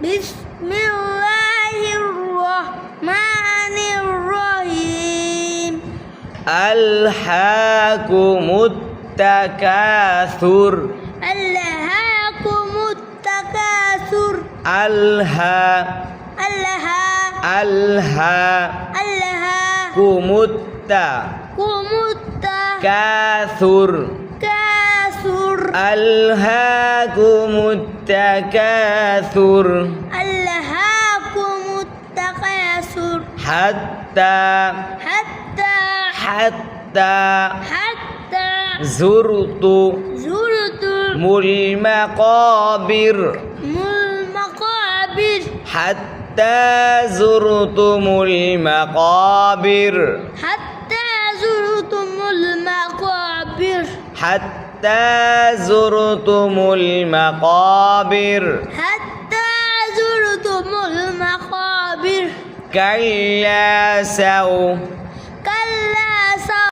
بسم الله الرحمن الرحيم ألهاكم التكاثر ألهاكم التكاثر ألهاكم التكاثر ألهاكم التكاثر حتى زرتم المقابر حتى زرتم المقابر كلا